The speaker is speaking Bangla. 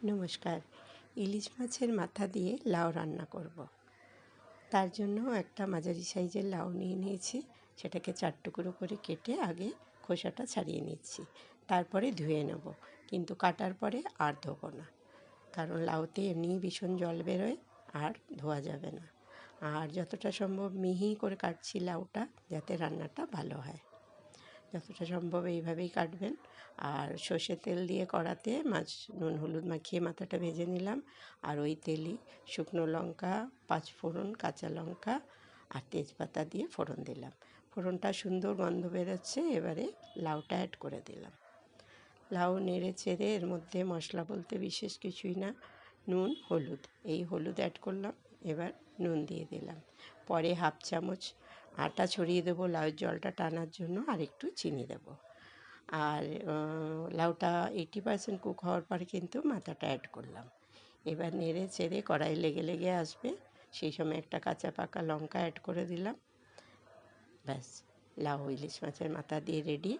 নমস্কার। ইলিশ মাছের মাথা দিয়ে লাউ রান্না করব। তার জন্য একটা মাঝারি সাইজের লাউ নিয়ে নিয়েছি। সেটাকে 4 টুকরো করে কেটে আগে খোসাটা ছাড়িয়ে নিচ্ছি, তারপরে ধুয়ে নেব। কিন্তু কাটার পরে আর ধোবো না, কারণ লাউতে এমনিই ভীষণ জল বেরোয়, আর ধোয়া যাবে না। আর যতটা সম্ভব মিহি করে কাটছি লাউটা, যাতে রান্নাটা ভালো হয়। যতটা সম্ভব এইভাবেই কাটবেন। আর সর্ষের তেল দিয়ে কড়াতে মাছ নুন হলুদ মাখিয়ে মাথাটা ভেজে নিলাম। আর ওই তেলই শুকনো লঙ্কা, 5 ফোড়ন, কাঁচা লঙ্কা আর তেজপাতা দিয়ে ফোড়ন দিলাম। ফোড়নটা সুন্দর গন্ধ বেরোচ্ছে, এবারে লাউটা অ্যাড করে দিলাম। লাউ নেড়ে চেড়ে এর মধ্যে মশলা বলতে বিশেষ কিছুই না, নুন হলুদ, এই হলুদ অ্যাড করলাম। এবার নুন দিয়ে দিলাম। পরে 1/2 চামচ আটা ছড়িয়ে দেবো লাউয়ের জলটা টানার জন্য, আর একটু চিনি দেবো। আর লাউটা 80% কুক হওয়ার পরে কিন্তু মাথাটা অ্যাড করলাম। এবার নেড়ে চেড়ে কড়াই লেগে লেগে আসবে, সেই সময় একটা কাঁচা পাকা লঙ্কা অ্যাড করে দিলাম। ব্যাস, লাউ ইলিশ মাছের মাথা দিয়ে রেডি।